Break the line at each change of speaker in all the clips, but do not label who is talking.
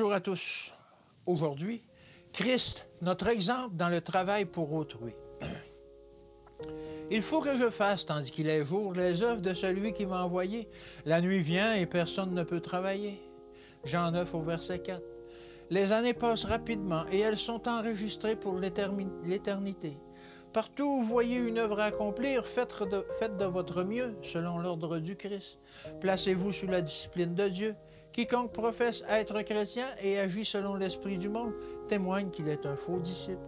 Bonjour à tous. Aujourd'hui, Christ, notre exemple dans le travail pour autrui. Il faut que je fasse, tandis qu'il est jour, les œuvres de celui qui m'a envoyé. La nuit vient et personne ne peut travailler. Jean 9 au verset 4. Les années passent rapidement et elles sont enregistrées pour l'éternité. Partout où vous voyez une œuvre à accomplir, faites de votre mieux, selon l'ordre du Christ. Placez-vous sous la discipline de Dieu. Quiconque professe être chrétien et agit selon l'esprit du monde témoigne qu'il est un faux disciple.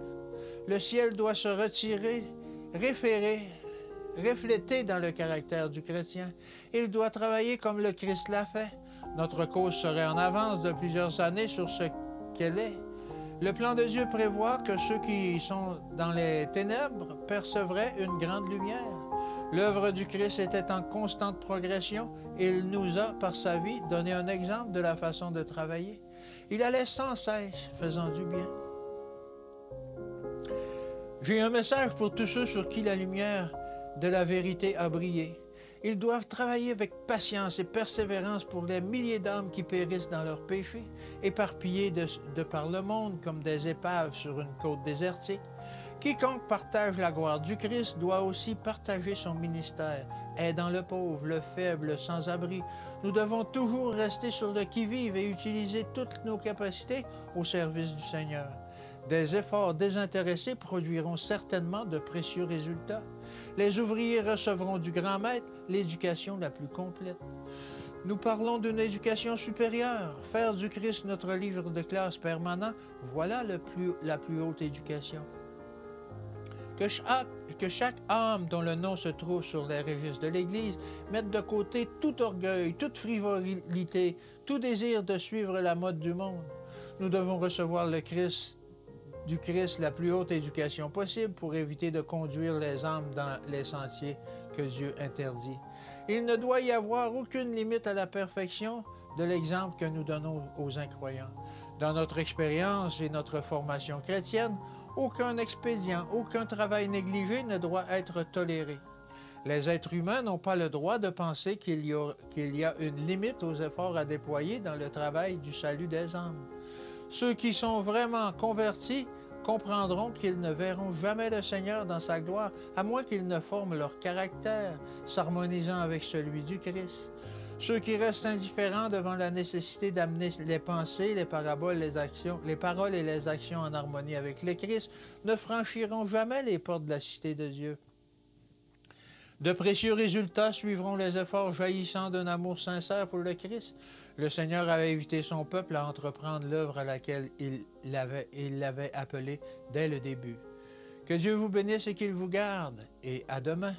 Le ciel doit se refléter dans le caractère du chrétien. Il doit travailler comme le Christ l'a fait. Notre cause serait en avance de plusieurs années sur ce qu'elle est. Le plan de Dieu prévoit que ceux qui sont dans les ténèbres percevraient une grande lumière. L'œuvre du Christ était en constante progression et il nous a, par sa vie, donné un exemple de la façon de travailler. Il allait sans cesse, faisant du bien. J'ai un message pour tous ceux sur qui la lumière de la vérité a brillé. Ils doivent travailler avec patience et persévérance pour les milliers d'âmes qui périssent dans leurs péchés, éparpillées de par le monde comme des épaves sur une côte désertique. Quiconque partage la gloire du Christ doit aussi partager son ministère, aidant le pauvre, le faible, le sans-abri. Nous devons toujours rester sur le qui-vive et utiliser toutes nos capacités au service du Seigneur. Des efforts désintéressés produiront certainement de précieux résultats. Les ouvriers recevront du grand maître l'éducation la plus complète. Nous parlons d'une éducation supérieure. Faire du Christ notre livre de classe permanent, voilà la plus haute éducation. Que chaque âme dont le nom se trouve sur les registres de l'Église mette de côté tout orgueil, toute frivolité, tout désir de suivre la mode du monde. Nous devons recevoir du Christ la plus haute éducation possible pour éviter de conduire les âmes dans les sentiers que Dieu interdit. Il ne doit y avoir aucune limite à la perfection de l'exemple que nous donnons aux incroyants. Dans notre expérience et notre formation chrétienne, aucun expédient, aucun travail négligé ne doit être toléré. Les êtres humains n'ont pas le droit de penser qu'il y a une limite aux efforts à déployer dans le travail du salut des âmes. Ceux qui sont vraiment convertis comprendront qu'ils ne verront jamais le Seigneur dans sa gloire, à moins qu'ils ne forment leur caractère, s'harmonisant avec celui du Christ. Ceux qui restent indifférents devant la nécessité d'amener les pensées, les paroles et les actions en harmonie avec le Christ ne franchiront jamais les portes de la cité de Dieu. De précieux résultats suivront les efforts jaillissants d'un amour sincère pour le Christ. Le Seigneur avait invité son peuple à entreprendre l'œuvre à laquelle il l'avait appelé dès le début. Que Dieu vous bénisse et qu'il vous garde, et à demain.